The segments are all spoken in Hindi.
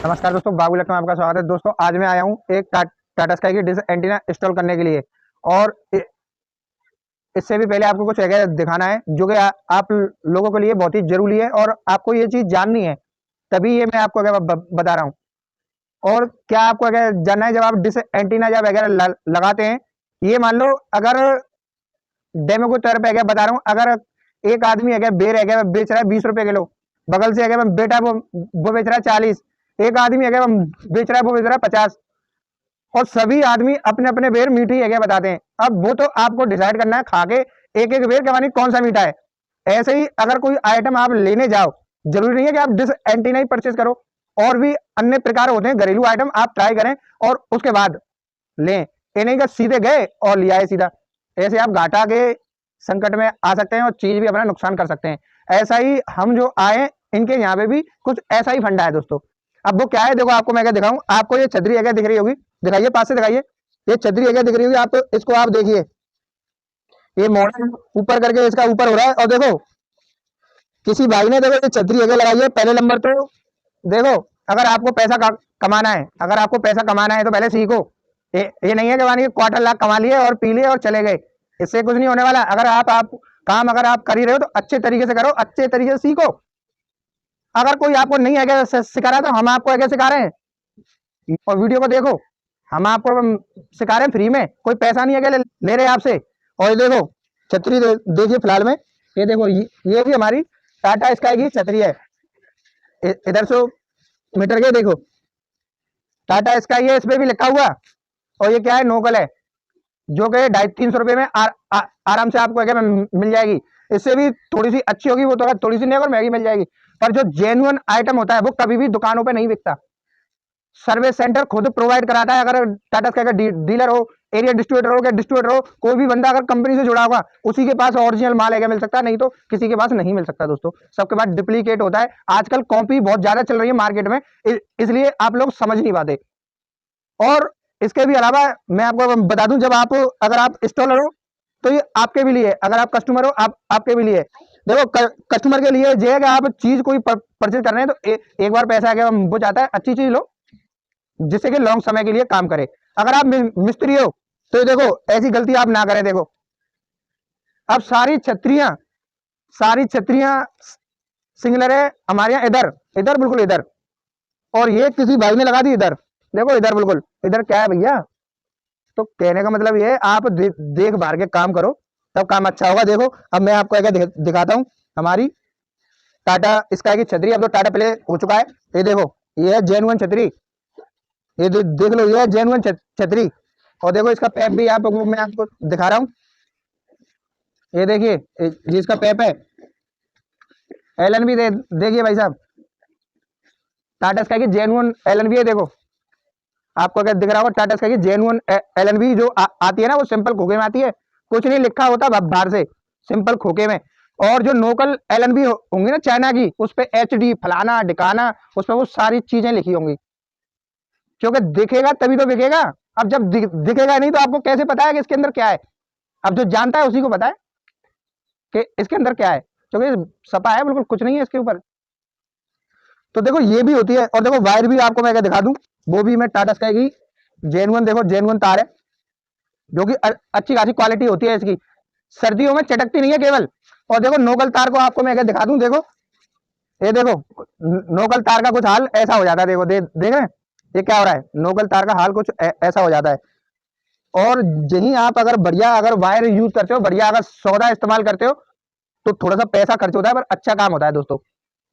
नमस्कार दोस्तों, बाबू इलेक्ट्रॉनिक में आपका स्वागत है। दोस्तों आज मैं आया हूँ एक टाटा स्काई की डिश एंटीना इंस्टॉल करने के लिए। और इससे भी पहले आपको कुछ जगह दिखाना है जो कि आप लोगों के लिए बहुत ही जरूरी है और आपको ये चीज़ जाननी है, तभी ये मैं आपको बता रहा हूँ। और क्या आपको अगर जानना है, जब आप डिश एंटीना या वगैरह लगाते हैं, ये मान लो अगर डेमो के तौर पर अगर बता रहा हूँ, अगर एक आदमी अगर बेच रहा है 20 रुपए किलो, बगल से अगर बेटा वो बेच रहा है 40, एक आदमी अगर बेच रहा है वो बेच रहा है 50, और सभी आदमी अपने अपने बेर मीठी है बताते हैं। अब वो तो आपको डिसाइड करना है खा के एक एक बेर कमानी कौन सा मीठा है। ऐसे ही अगर कोई आइटम आप लेने जाओ, जरूरी नहीं है कि आप डिश एंटीना ही परचेज करो, और भी अन्य प्रकार होते हैं घरेलू आइटम, आप ट्राई करें और उसके बाद लें। ये नहीं कि सीधे गए और लिया है सीधा, ऐसे आप घाटा के संकट में आ सकते हैं और चीज भी अपना नुकसान कर सकते हैं। ऐसा ही हम जो आए इनके यहाँ पे भी कुछ ऐसा ही फंडा है दोस्तों। अब वो क्या है, देखो आपको मैं क्या दिखाऊं। आपको ये छतरी अगर दिख रही होगी, दिखाइए पास से दिखाइए। ये छतरी अगर दिख रही होगी आपको, इसको आप देखिए, ये मॉडल ऊपर करके इसका ऊपर हो रहा है। और देखो किसी भाई ने देखो ये छतरी अगर लगाई है। पहले नंबर तो देखो, अगर आपको पैसा कमाना है, अगर आपको पैसा कमाना है तो पहले सीखो। ये नहीं है कि क्वार्टर लाख कमा लिए और पी लिए और चले गए, इससे कुछ नहीं होने वाला। अगर आप काम अगर आप कर ही रहे हो तो अच्छे तरीके से करो, अच्छे तरीके से सीखो। अगर कोई आपको नहीं है सिखा रहा तो हम आपको आगे सिखा रहे हैं, और वीडियो को देखो। हम आपको सिखा रहे हैं फ्री में, कोई पैसा नहीं है ले रहे आपसे। और ये देखो छतरी देखिए फिलहाल में, ये देखो ये भी हमारी टाटा स्काई की छतरी है। इधर से मीटर के देखो टाटा स्काई है, इस पे भी लिखा हुआ। और ये क्या है, नोकल है, जो कि 250-300 रुपए में आराम से आपको क्या मिल जाएगी। इससे भी थोड़ी सी अच्छी होगी, वो तो थोड़ी सी नहीं और महंगी मिल जाएगी। पर जो जेन्युइन आइटम होता है वो कभी भी दुकानों पे नहीं बिकता, सर्विस सेंटर खुद प्रोवाइड कराता है। अगर टाटा स्काई का डीलर हो, एरिया डिस्ट्रीब्यूटर हो, कोई भी बंदा अगर कंपनी से जुड़ा होगा, उसी के पास ओरिजिनल माल है मिल सकता है, नहीं तो किसी के पास नहीं मिल सकता दोस्तों। सबके पास डुप्लीकेट होता है। आजकल कॉपी बहुत ज्यादा चल रही है मार्केट में, इसलिए आप लोग समझ नहीं पाते। और इसके भी अलावा मैं आपको बता दूं, जब आप अगर आप इंस्टॉलर हो तो ये आपके भी लिए, अगर आप कस्टमर हो आपके भी लिए। देखो कस्टमर के लिए जो है कि आप चीज कोई परचेज कर रहे हैं तो एक बार पैसा आगे वो जाता है, अच्छी चीज लो जिससे कि लॉन्ग समय के लिए काम करे। अगर आप मिस्त्री हो तो देखो ऐसी गलती आप ना करें। देखो अब सारी छतरियां सिंगलर है हमारे यहाँ, इधर इधर बिल्कुल इधर, और ये किसी भाई ने लगा दी इधर। देखो इधर बिल्कुल इधर क्या है भैया। तो कहने का मतलब ये है, आप देख भार के काम करो तब काम अच्छा होगा। देखो अब मैं आपको क्या दिखाता हूँ हमारी टाटा स्काई की छतरी। अब तो टाटा प्ले हो चुका है। ये देखो ये है जेन्युइन छतरी, ये देख लो ये है जेन्युइन छतरी। और देखो इसका पैप भी मैं आपको दिखा रहा हूँ। ये देखिए ये इसका पैप है, एलन भी देखिए भाई साहब, टाटा स्काई की जेन्युइन एलन भी है। देखो आपको अगर दिख रहा होगा, टाटा स्काई की जेन्युइन एलएनबी जो आती है ना, वो सिंपल खोखे में आती है, कुछ नहीं लिखा होता बाहर से, सिंपल खोखे में। और जो लोकल एलएनबी होंगी ना चाइना की, उस पे एचडी फलाना ढिकाना, उस पर वो सारी चीजें लिखी होंगी, क्योंकि दिखेगा तभी तो बिकेगा। अब जब दिखेगा नहीं तो आपको कैसे पता है कि इसके अंदर क्या है। अब जो जानता है उसी को पता है कि इसके अंदर क्या है, क्योंकि सपा है बिल्कुल, कुछ नहीं है इसके ऊपर। तो देखो ये भी होती है। और देखो वायर भी आपको मैं क्या दिखा दूं, वो भी मैं टाटा स्काई की जेन्युइन, देखो जेन्युइन तार है, जो कि अच्छी खासी क्वालिटी होती है इसकी, सर्दियों में चटकती नहीं है केवल। और देखो नोकल तार को आपको मैं क्या दिखा दूं, देखो ये देखो नोकल तार का कुछ हाल ऐसा हो जाता है। देखो देख रहे हैं ये क्या हो रहा है, नोकल तार का हाल कुछ ऐसा हो जाता है। और यही आप अगर बढ़िया अगर वायर यूज करते हो, बढ़िया अगर सौदा इस्तेमाल करते हो, तो थोड़ा सा पैसा खर्च होता है पर अच्छा काम होता है दोस्तों।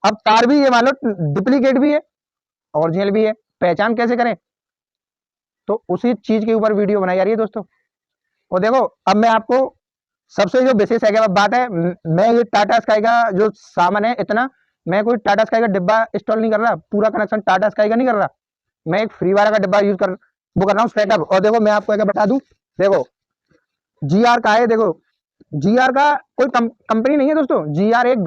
अब तार भी ये मान लो डुप्लीकेट भी है, ओरिजिनल भी है, पहचान कैसे करें, तो उसी चीज के ऊपर वीडियो बनाई जा रही है दोस्तों। और देखो अब मैं आपको सबसे जो विशेष है बात है, मैं ये टाटा स्काई का जो सामान है इतना, मैं कोई टाटा स्काई का डिब्बा इंस्टॉल नहीं कर रहा, पूरा कनेक्शन टाटा स्काई का नहीं कर रहा, मैं एक फ्री वाला का डिब्बा यूज कर वो कर रहा हूँ सेटअप। और देखो मैं आपको क्या बता दूं, देखो जीआर का है। देखो जीआर का कोई कंपनी नहीं है दोस्तों, जीआर एक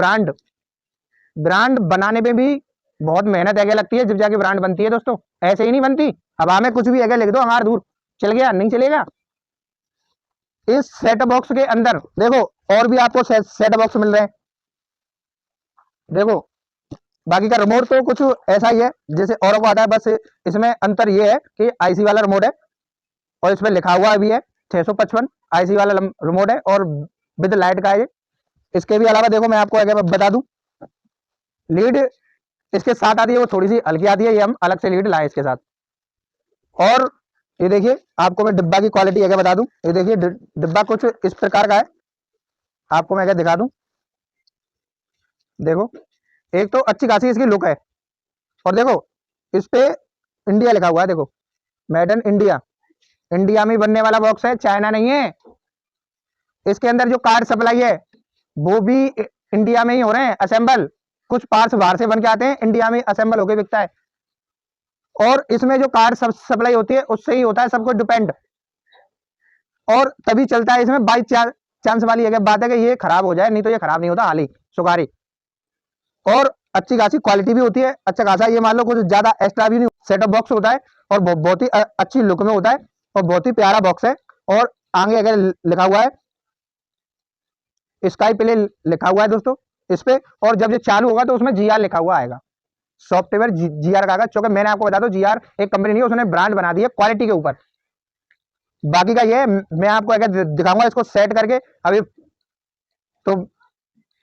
ब्रांड बनाने में भी बहुत मेहनत आगे लगती है, जब जाके ब्रांड बनती है दोस्तों, ऐसे ही नहीं बनती। अब हमें कुछ भी आगे लिख दो, हमारा दूर चल गया, नहीं चलेगा। इस सेट बॉक्स के अंदर देखो और भी आपको सेट बॉक्स मिल रहे हैं। देखो बाकी का रिमोट तो कुछ ऐसा ही है जैसे औरों को आता है, बस इसमें अंतर ये है कि आईसी वाला रिमोट है और इसमें लिखा हुआ भी है 655 आईसी वाला रिमोट है और विद लाइट का है ये। इसके भी अलावा देखो मैं आपको आगे बता दूं, लीड इसके साथ आती है वो थोड़ी सी हल्की आती है, ये हम अलग से लीड लाए इसके साथ। और ये देखिए आपको मैं डिब्बा की क्वालिटी आगे बता दूं, ये देखिए डिब्बा कुछ इस प्रकार का है, आपको मैं आगे दिखा दूं। देखो एक तो अच्छी खासी इसकी लुक है और देखो इस पे इंडिया लिखा हुआ है, देखो मेड इन इंडिया, इंडिया में बनने वाला बॉक्स है, चाइना नहीं है। इसके अंदर जो कार्ड सप्लाई है वो भी इंडिया में ही हो रहे हैं असेंबल, कुछ पार्ट्स बाहर से बन के आते हैं, इंडिया में असेंबल होकर बिकता है। और इसमें जो कार्ड सप्लाई होती है उससे ही होता है सब कुछ डिपेंड, और तभी चलता है। इसमें बाई चांस वाली है बात है कि ये खराब हो जाए, नहीं तो ये खराब नहीं होता हाली सुखारी। और अच्छी खासी क्वालिटी भी होती है, अच्छा खासा, ये मान लो कुछ ज्यादा एक्स्ट्रा भी नहीं, सेटअप बॉक्स होता है और बहुत ही अच्छी लुक में होता है और बहुत ही प्यारा बॉक्स है। और आगे अगर लिखा हुआ है स्काई प्ले लिखा हुआ है दोस्तों इस पे, और जब ये चालू होगा तो उसमें जीआर लिखा हुआ आएगा, सॉफ्टवेयर जीआर का, क्योंकि मैंने आपको बता दो जीआर एक कंपनी नहीं है, उसने ब्रांड बना दी है क्वालिटी के ऊपर। बाकी का ये मैं आपको अगर दिखाऊंगा इसको सेट करके अभी, तो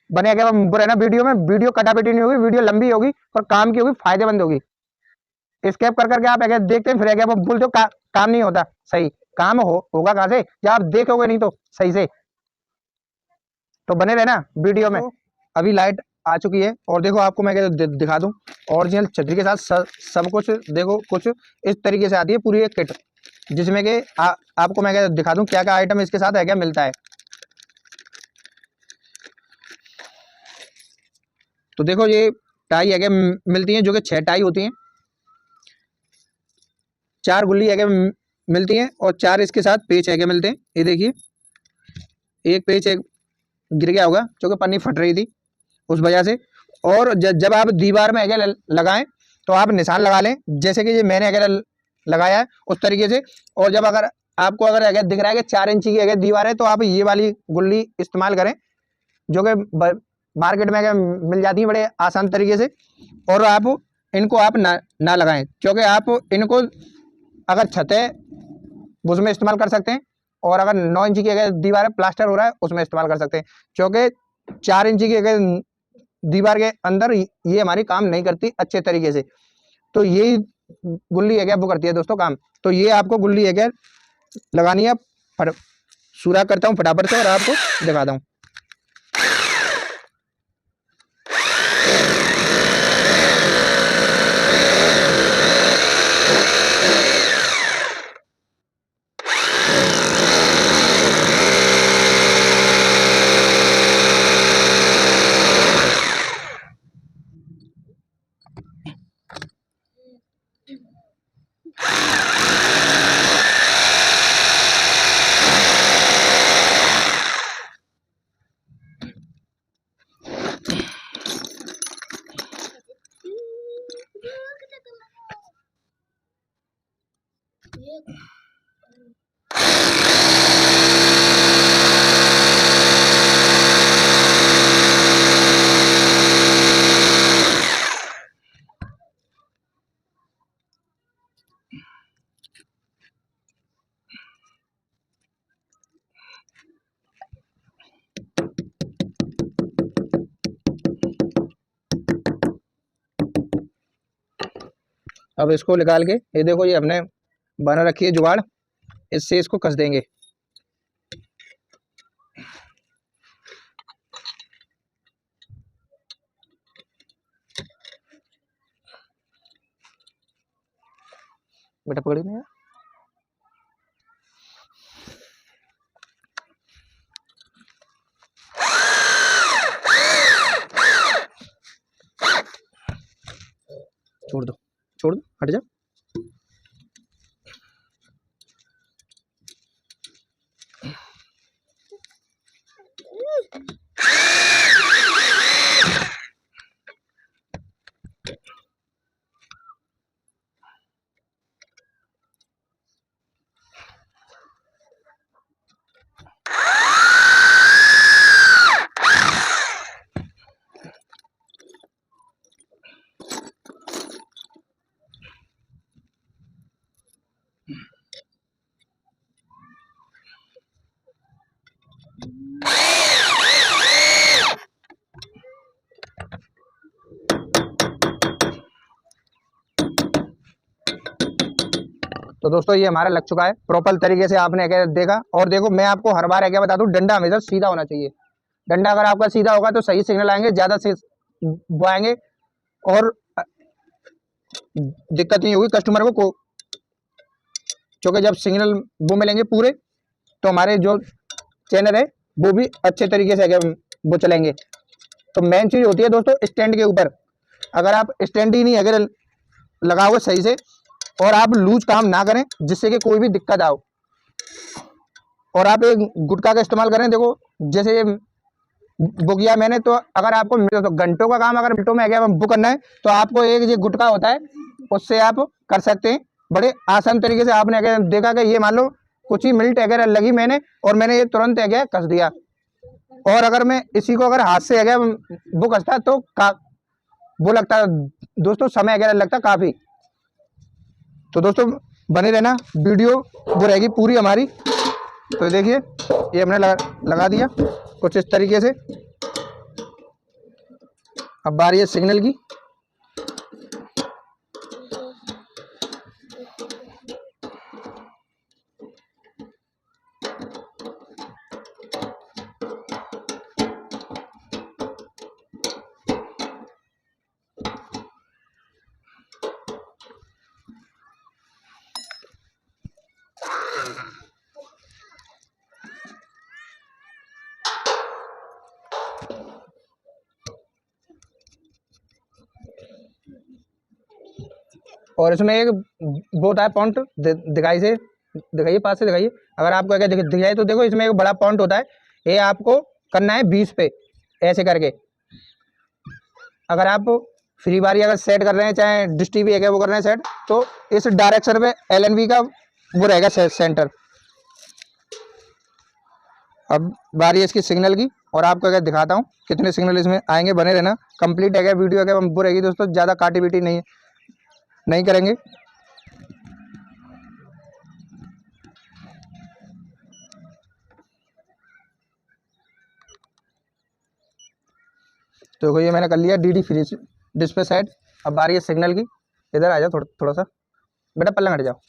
बनेगा बुरा ना, वीडियो में वीडियो कटापिटी नहीं होगी, वीडियो लंबी होगी और काम की होगी, फायदेमंद होगी। स्केप कर करके आप अगर देखते हैं फिर अगर आप बोलते हो काम नहीं होता, सही काम होगा कहां से जब आप देखोगे नहीं तो सही से। तो बने रहना वीडियो में। अभी लाइट आ चुकी है और देखो आपको मैं दिखा दूं ओरिजिनल छतरी के साथ सब कुछ, देखो कुछ इस तरीके से आती है पूरी एक किट, जिसमें कि आपको मैं दिखा दूं क्या क्या आइटम इसके साथ है, क्या मिलता है। तो देखो ये टाई है मिलती है, जो कि 6 टाई होती हैं, 4 गुल्ली है मिलती हैं और 4 इसके साथ पेच है मिलते हैं। ये देखिए एक पेच एक गिर गया होगा क्योंकि पन्नी फट रही थी उस वजह से। और जब आप दीवार में अगर लगाएं तो आप निशान लगा लें, जैसे कि ये मैंने अगर लगाया है उस तरीके से। और जब अगर आपको अगर दिख रहा है कि 4 इंची की अगर दीवार है तो आप ये वाली गुल्ली इस्तेमाल करें, जो कि मार्केट में अगर मिल जाती है बड़े आसान तरीके से। और आप इनको आप ना लगाएं, क्योंकि आप इनको अगर छत है उसमें इस्तेमाल कर सकते हैं, और अगर 9 इंची की अगर दीवार है प्लास्टर हो रहा है उसमें इस्तेमाल कर सकते हैं, क्योंकि 4 इंची की अगर दीवार के अंदर ये हमारी काम नहीं करती अच्छे तरीके से। तो यही गुल्ली है क्या वो करती है दोस्तों काम। तो ये आपको गुल्ली है क्या लगानी है, शुरू करता हूँ फटाफट से और आपको दिखाता हूँ। अब इसको निकाल के ये देखो ये हमने बना रखी है जुगाड़, इससे इसको कस देंगे। बेटा पकड़ी नहीं है। छोड़ दो छोड़ दो, हट जा। तो दोस्तों ये हमारा लग चुका है प्रॉपर तरीके से, आपने क्या देखा। और देखो मैं आपको हर बार क्या बता दूं, डंडा हमेशा सीधा होना चाहिए। डंडा अगर आपका सीधा होगा तो सही सिग्नल आएंगे, ज्यादा से वो आएंगे और दिक्कत नहीं होगी कस्टमर को। क्योंकि जब सिग्नल वो मिलेंगे पूरे तो हमारे जो चैनल है वो भी अच्छे तरीके से वो चलेंगे। तो मेन चीज होती है दोस्तों स्टैंड के ऊपर, अगर आप स्टैंड ही नहीं अगर लगाओगे सही से और आप लूज काम ना करें जिससे कि कोई भी दिक्कत आओ, और आप एक गुटका का इस्तेमाल करें, देखो जैसे बुक किया मैंने, तो अगर आपको तो घंटों का काम अगर मिनटों में गया बुक करना है तो आपको एक ये गुटका होता है उससे आप कर सकते हैं बड़े आसान तरीके से। आपने अगर देखा कि ये मान लो कुछ ही मिनट अगर लगी मैंने और मैंने ये तुरंत गया कस दिया, और अगर मैं इसी को अगर हाथ से गया वो कसता तो वो लगता दोस्तों समय अगर लगता काफी। तो दोस्तों बने रहना, वीडियो वो रहेगी पूरी हमारी। तो देखिए ये हमने लगा दिया कुछ इस तरीके से। अब बारी है सिग्नल की। और इसमें एक वो होता है पॉइंट, दिखाइए पास से दिखाइए। अगर आपको क्या दिख जाए तो देखो इसमें एक बड़ा पॉइंट होता है, ये आपको करना है 20 पे ऐसे करके। अगर आप फ्री बारी अगर सेट कर रहे हैं चाहे डिश टीवी है वो कर रहे हैं सेट, तो इस डायरेक्शन पे LNB का वो रहेगा सेंटर। अब बारी है इसकी सिग्नल की, और आपको अगर दिखाता हूँ कितने सिग्नल इसमें आएंगे। बने रहना, कंप्लीट है वीडियो अगर वो रहेगी दोस्तों, ज़्यादा काटी बीटी नहीं करेंगे। तो ये मैंने कर लिया DD फ्री डिस्प्ले सेट। अब बारी है सिग्नल की। इधर आ जाओ थोड़ा सा बेटा, पल्ला हट जाओ।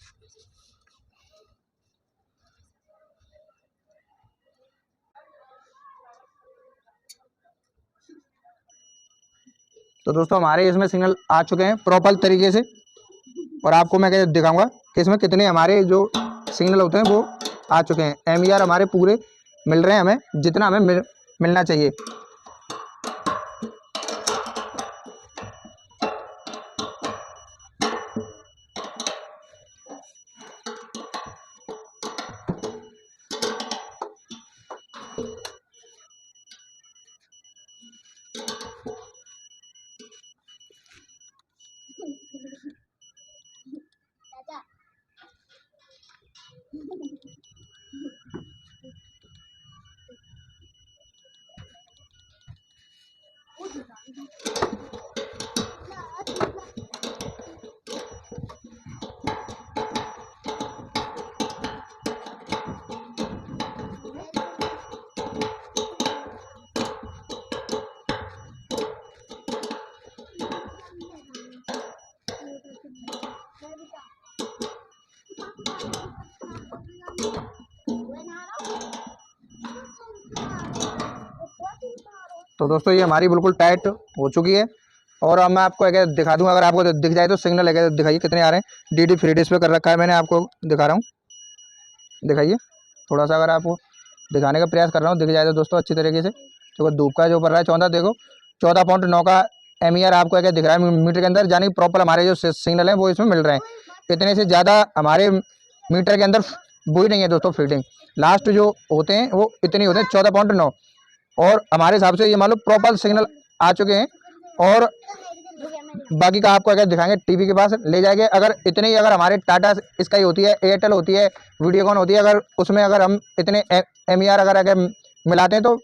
तो दोस्तों हमारे इसमें सिग्नल आ चुके हैं प्रॉपर तरीके से, और आपको मैं क्या दिखाऊंगा कि इसमें कितने हमारे जो सिग्नल होते हैं वो आ चुके हैं। MER हमारे पूरे मिल रहे हैं हमें, जितना हमें मिलना चाहिए। तो दोस्तों ये हमारी बिल्कुल टाइट हो चुकी है, और अब मैं आपको अगर दिखा दूंगा, अगर आपको दिख जाए तो सिग्नल अगर दिखाइए कितने आ रहे हैं। DD फ्री डिस्प्ले कर रखा है मैंने, आपको दिखा रहा हूँ, दिखाइए थोड़ा सा। अगर आपको दिखाने का प्रयास कर रहा हूँ दिख जाए तो दोस्तों अच्छी तरीके से। तो धूप का जो पड़ रहा है 14, देखो 14.9 का MER आपको क्या दिख रहा है मीटर के अंदर, यानी प्रॉपर हमारे जो सिग्नल हैं वो इसमें मिल रहे हैं। इतने से ज़्यादा हमारे मीटर के अंदर वो ही नहीं है दोस्तों फीडिंग। लास्ट जो होते हैं वो इतने होते हैं 14.9, और हमारे हिसाब से ये मान लो प्रॉपर सिग्नल आ चुके हैं। और बाकी का आपको अगर दिखाएंगे टीवी के पास ले जाएंगे। अगर इतने ही अगर हमारे टाटा स्काई होती है, एयरटेल होती है, वीडियोकॉन होती है, अगर उसमें अगर हम इतने MER अगर मिलाते हैं तो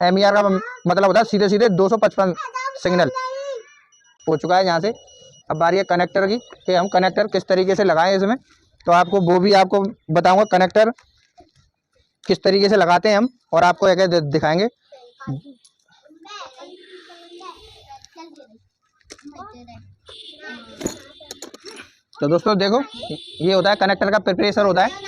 MER का मतलब होता है सीधे सीधे 255 सिग्नल हो चुका है यहाँ से। अब बारी है कनेक्टर की कि हम कनेक्टर किस तरीके से लगाएं इसमें, तो आपको वो भी आपको बताऊंगा कनेक्टर किस तरीके से लगाते हैं हम, और आपको एक दिखाएंगे। तो दोस्तों देखो, ये होता है कनेक्टर का प्रेशर होता है।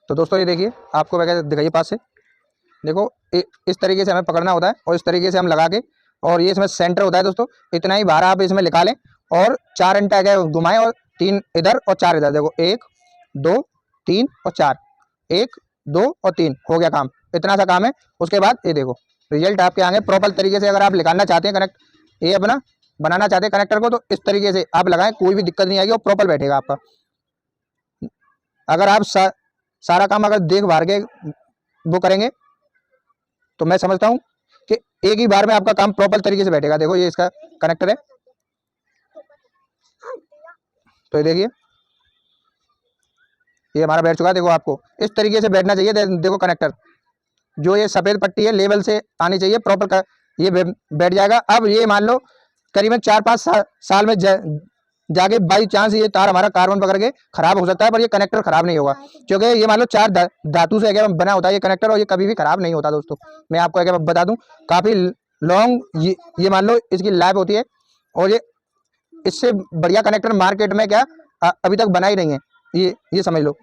तो दोस्तों ये देखिए, आपको वगैरह दिखाइए पास से। देखो इस तरीके से हमें पकड़ना होता है और इस तरीके से हम लगा के, और ये इसमें सेंटर होता है दोस्तों। इतना ही बाहर आप इसमें निकालें और 4 अंटा क्या घुमाएं और 3 इधर और 4 इधर। देखो 1 2 3 और 4, 1 2 और 3 हो गया काम। इतना सा काम है। उसके बाद ये देखो रिजल्ट आपके आगे प्रॉपर तरीके से। अगर आप निकालना चाहते हैं कनेक्ट, ये अपना बनाना चाहते हैं कनेक्टर को, तो इस तरीके से आप लगाएं, कोई भी दिक्कत नहीं आएगी और प्रॉपर बैठेगा आपका। अगर आप सारा काम अगर देख भार के वो करेंगे तो मैं समझता हूँ कि एक ही बार में आपका काम प्रॉपर तरीके से बैठेगा। देखो ये इसका कनेक्टर है, तो ये देखिए ये हमारा बैठ चुका है। देखो आपको इस तरीके से बैठना चाहिए। देखो कनेक्टर, जो ये सफेद पट्टी है लेवल से आनी चाहिए प्रॉपर, ये बैठ जाएगा। अब ये मान लो करीबन 4-5 साल में जाके बाई चांस ये तार हमारा कार्बन पकड़ के खराब हो सकता है, पर ये कनेक्टर खराब नहीं होगा, क्योंकि ये मान लो 4 धातु से अगर बना होता है ये कनेक्टर, और ये कभी भी खराब नहीं होता दोस्तों। मैं आपको अगर बता दूं, काफी लॉन्ग ये मान लो इसकी लाइफ होती है, और ये इससे बढ़िया कनेक्टर मार्केट में क्या अभी तक बना ही नहीं है, ये समझ लो।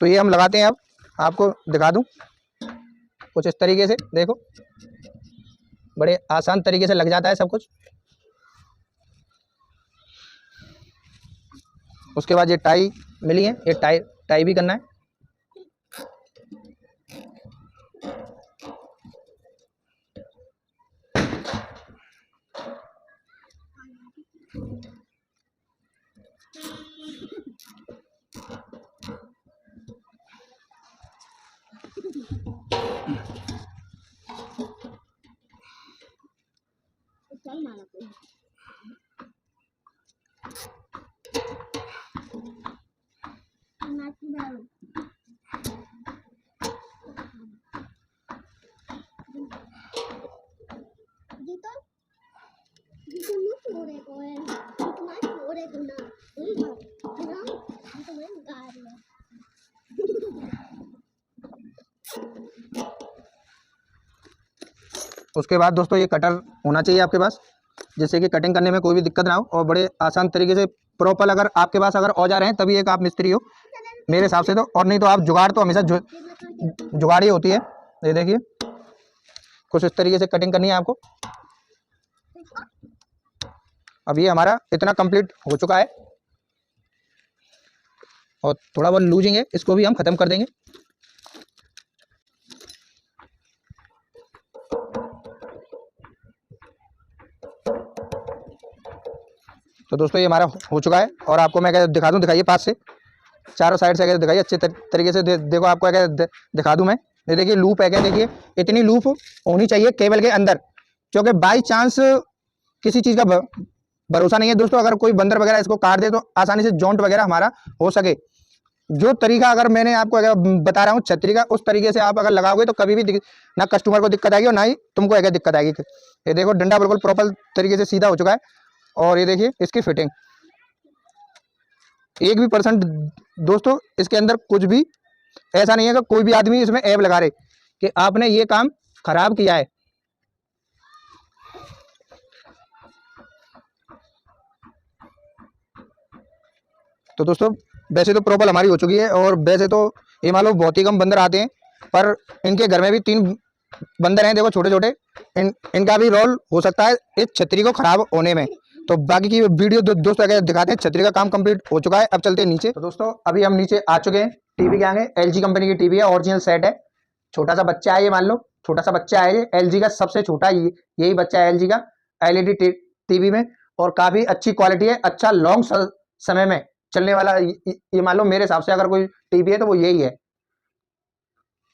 तो ये हम लगाते हैं। अब आपको दिखा दूं कुछ इस तरीके से। देखो बड़े आसान तरीके से लग जाता है सब कुछ। उसके बाद ये टाई मिली है, ये टाई भी करना है। उसके बाद दोस्तों ये कटर होना चाहिए आपके पास, जिससे कि कटिंग करने में कोई भी दिक्कत ना हो, और बड़े आसान तरीके से प्रॉपर अगर आपके पास अगर औजार हैं तभी एक आप मिस्त्री हो मेरे हिसाब से तो, और नहीं तो आप जुगाड़ तो हमेशा जुगाड़ ही होती है। ये देखिए कुछ इस तरीके से कटिंग करनी है आपको। अब ये हमारा इतना कंप्लीट हो चुका है, और थोड़ा बहुत लूजिंग है, इसको भी हम खत्म कर देंगे। तो दोस्तों ये हमारा हो चुका है, और आपको मैं क्या दिखा दूं, दिखाइए पास से, चारों साइड से अगर दिखाइए अच्छे तरीके से। देखो आपको अगर दिखा दूं मैं, ये देखिए लूप है क्या, देखिए इतनी लूप होनी चाहिए केबल के अंदर, क्योंकि बाई चांस किसी चीज़ का भरोसा नहीं है दोस्तों। अगर कोई बंदर वगैरह इसको काट दे तो आसानी से जॉइंट वगैरह हमारा हो सके। जो तरीका अगर मैंने आपको अगर बता रहा हूँ छतरी का, उस तरीके से आप अगर लगाओगे तो कभी भी ना कस्टमर को दिक्कत आएगी और ना ही तुमको अगर दिक्कत आएगी। ये देखो डंडा बिल्कुल प्रॉपर तरीके से सीधा हो चुका है, और ये देखिए इसकी फिटिंग 1% दोस्तों इसके अंदर कुछ भी ऐसा नहीं है कि कोई भी आदमी इसमें ऐब लगा रहे कि आपने ये काम खराब किया है। तो दोस्तों वैसे तो प्रॉपर हमारी हो चुकी है, और वैसे तो ये मान लो बहुत ही कम बंदर आते हैं, पर इनके घर में भी 3 बंदर हैं देखो छोटे छोटे, इनका भी रोल हो सकता है इस छतरी को खराब होने में। तो बाकी की वीडियो दोस्तों अगर दिखाते हैं। छतरी का काम कंप्लीट हो चुका है, अब चलते हैं नीचे। तो दोस्तों अभी हम नीचे आ चुके हैं। टीवी के आगे LG कंपनी की टीवी है, ओरिजिनल सेट है। छोटा सा बच्चा है, ये मान लो छोटा सा बच्चा है, ये LG का सबसे छोटा यही बच्चा है LG का LED टीवी में, और काफी अच्छी क्वालिटी है, अच्छा लॉन्ग समय में चलने वाला ये मान लो मेरे हिसाब से अगर कोई टीवी है तो वो यही है,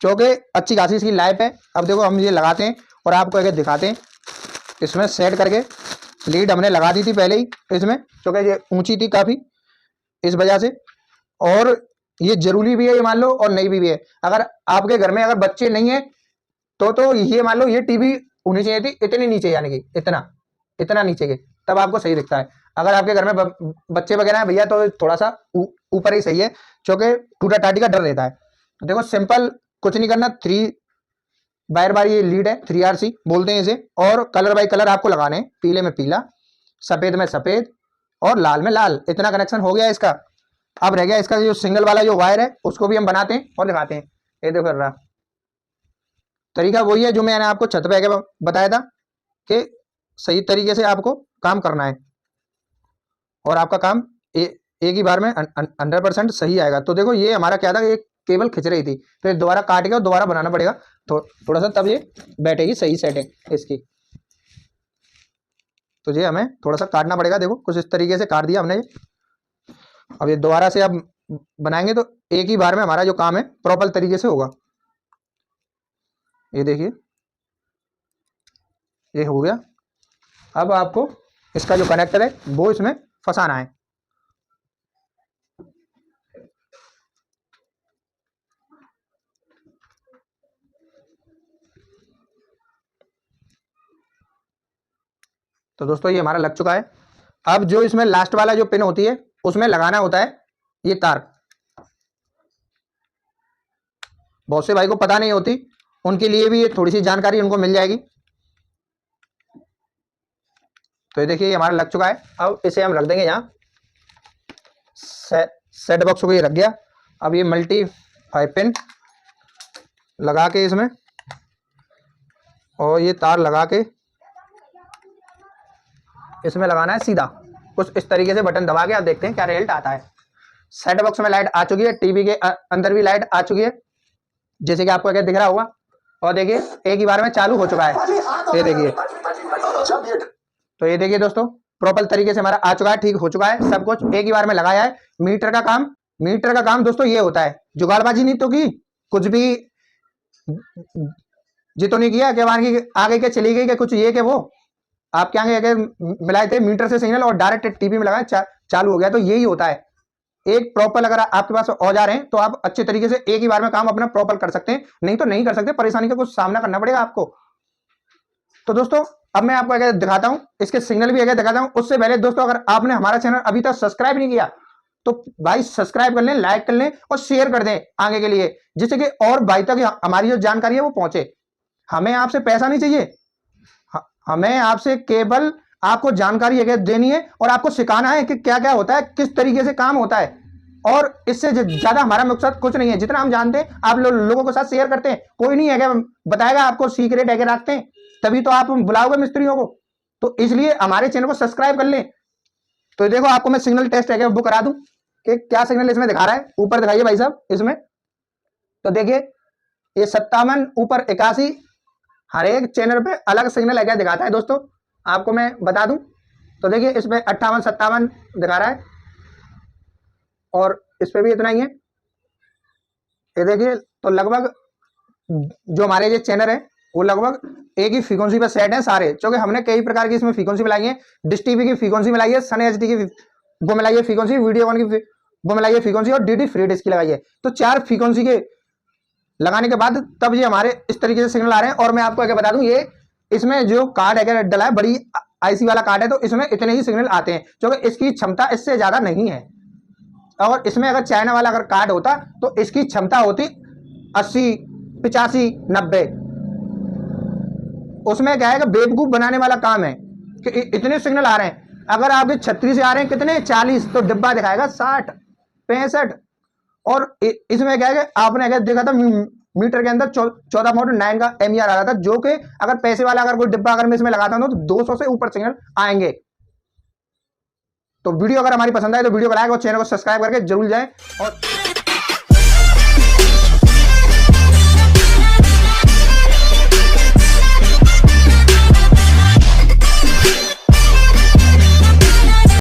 क्योंकि अच्छी खासी इसकी लाइफ है। अब देखो हम ये लगाते हैं और आपको अगर दिखाते हैं, इसमें सेट करके लीड हमने लगा दी थी पहले ही इसमें, क्योंकि ये ऊंची थी काफी इस वजह से, और ये जरूरी भी है ये मान लो, और नहीं भी है। अगर आपके घर में अगर बच्चे नहीं है तो ये मान लो ये टीवी होनी चाहिए थी इतनी नीचे, यानी कि इतना नीचे के, तब आपको सही दिखता है। अगर आपके घर में बच्चे वगैरह हैं भैया तो थोड़ा सा ऊपर ही सही है, क्योंकि टूटा टाटी का डर रहता है। तो देखो सिंपल कुछ नहीं करना, 3 बार बार ये लीड है, 3RC बोलते हैं इसे। और कलर बाई कलर आपको लगाने हैं, पीले में पीला, सफेद में सफेद और लाल में लाल। इतना कनेक्शन हो गया इसका। अब रह गया इसका जो सिंगल वाला जो वायर है, उसको भी हम बनाते हैं और दिखाते हैं। ये देखो कर रहा तरीका वही है जो मैंने आपको छत पे आके बताया था कि सही तरीके से आपको काम करना है और आपका काम एक ही बार में 100% सही आएगा। तो देखो ये हमारा क्या था, एक केबल खिंच रही थी, तो ये दोबारा काट के और दोबारा बनाना पड़ेगा तो थोड़ा सा, तब ये बैठेगी सही सेटिंग इसकी। तो ये हमें थोड़ा सा काटना पड़ेगा। देखो कुछ इस तरीके से काट दिया हमने। अब ये दोबारा से अब बनाएंगे तो एक ही बार में हमारा जो काम है प्रॉपर तरीके से होगा। ये देखिए ये हो गया। अब आपको इसका जो कनेक्टर है वो इसमें फंसाना है। तो दोस्तों ये हमारा लग चुका है। अब जो इसमें लास्ट वाला जो पिन होती है उसमें लगाना होता है ये तार। बहुत से भाई को पता नहीं होती, उनके लिए भी ये थोड़ी सी जानकारी उनको मिल जाएगी। तो ये देखिए ये हमारा लग चुका है। अब इसे हम रख देंगे यहाँ, सेट बॉक्स को ये रख गया। अब ये मल्टी 5 पिन लगा के इसमें, और ये तार लगा के इसमें लगाना है सीधा। कुछ इस तरीके से बटन दबा के आप देखते हैं क्या रिजल्ट आता है। सेट बॉक्स में लाइट आ चुकी है, टीवी के अंदर भी लाइट आ चुकी है, जैसे कि आपको क्या दिख रहा होगा। और देखिए एक ही बार में चालू हो चुका है। ये देखिए, तो ये देखिए दोस्तों प्रॉपर तरीके से हमारा आ चुका है, ठीक हो चुका है, सब कुछ एक ही बार में लगाया है। मीटर का काम दोस्तों ये होता है, जुगाड़बाजी नहीं तो की, कुछ भी जी तो नहीं किया कि आगे के चली गई कि कुछ ये के वो आपके आगे मिलाए थे मीटर से सिग्नल और डायरेक्ट टीवी में लगाए चालू हो गया। तो यही होता है। एक प्रॉपर अगर आपके पास औजार हैं तो आप अच्छे तरीके से एक ही बार में काम अपना प्रॉपर कर सकते हैं, नहीं तो नहीं कर सकते, परेशानी का कुछ सामना करना पड़ेगा आपको। तो दोस्तों अब मैं आपको अगर दिखाता हूं, इसके सिग्नल भी अगर दिखाता हूं। उससे पहले दोस्तों अगर आपने हमारा चैनल अभी तक सब्सक्राइब नहीं किया तो भाई सब्सक्राइब कर लें, लाइक कर लें और शेयर कर दें आगे के लिए, जिससे कि और भाई तक हमारी जो जानकारी है वो पहुंचे। हमें आपसे पैसा नहीं चाहिए, हमें आपसे केवल आपको जानकारी अगर देनी है और आपको सिखाना है कि क्या क्या होता है, किस तरीके से काम होता है। और इससे ज्यादा हमारा मकसद कुछ नहीं है। जितना हम जानते हैं आप लोगों के साथ शेयर करते हैं। कोई नहीं है बताएगा आपको सीक्रेट है रखते हैं, तभी तो आप बुलाओगे मिस्त्रियों को। तो इसलिए हमारे चैनल को सब्सक्राइब कर लें। तो देखो आपको मैं सिग्नल टेस्ट है वो करा दूं कि क्या सिग्नल इसमें दिखा रहा है। ऊपर दिखाइए भाई साहब इसमें, तो देखिए ये 57 ऊपर 81, हर एक चैनल पे अलग सिग्नल है क्या दिखाता है दोस्तों, आपको मैं बता दूं। तो देखिए इसमें 58 57 दिखा रहा है और इस पे भी इतना ही है। ये देखिए तो लगभग जो हमारे ये चैनल है वो लगभग एक ही फ्रीक्वेंसी पे सेट है सारे, क्योंकि हमने कई प्रकार की इसमें फ्रीक्वेंसी मिलाई है। डिश टीवी की फ्रीक्वेंसी मिलाई है, सन एचडी की वो मिलाई है फ्रीक्वेंसी, वीडियोकॉन की वो मिलाई है फ्रीक्वेंसी और डीडी फ्री डिश की लगाई है। तो 4 फ्रीक्वेंसी के लगाने के बाद तब ये हमारे इस तरीके से सिग्नल आ रहे हैं। और मैं आपको क्या बता दूं, ये इसमें जो कार्ड है डला है, बड़ी आईसी वाला कार्ड है, तो इसमें इतने ही सिग्नल आते हैं, क्योंकि इसकी क्षमता इससे ज्यादा नहीं है। और इसमें अगर चाइना वाला अगर कार्ड होता तो इसकी क्षमता होती 80 85 90। उसमें क्या है कि बेवकूफ बनाने वाला काम है कि इतने सिग्नल आ रहे हैं। अगर आपके 36 से आ रहे हैं कितने 40, तो डिब्बा दिखाएगा 60 65। और इसमें क्या है कि आपने अगर देखा था मीटर के अंदर 14.9 का एमईआर आ रहा था, जो कि अगर पैसे वाला अगर कोई डिब्बा अगर मैं इसमें लगाता हूं तो 200 से ऊपर सिग्नल आएंगे। तो वीडियो अगर हमारी पसंद आए तो वीडियो को लाइक और चैनल को सब्सक्राइब करके जरूर जाएं। और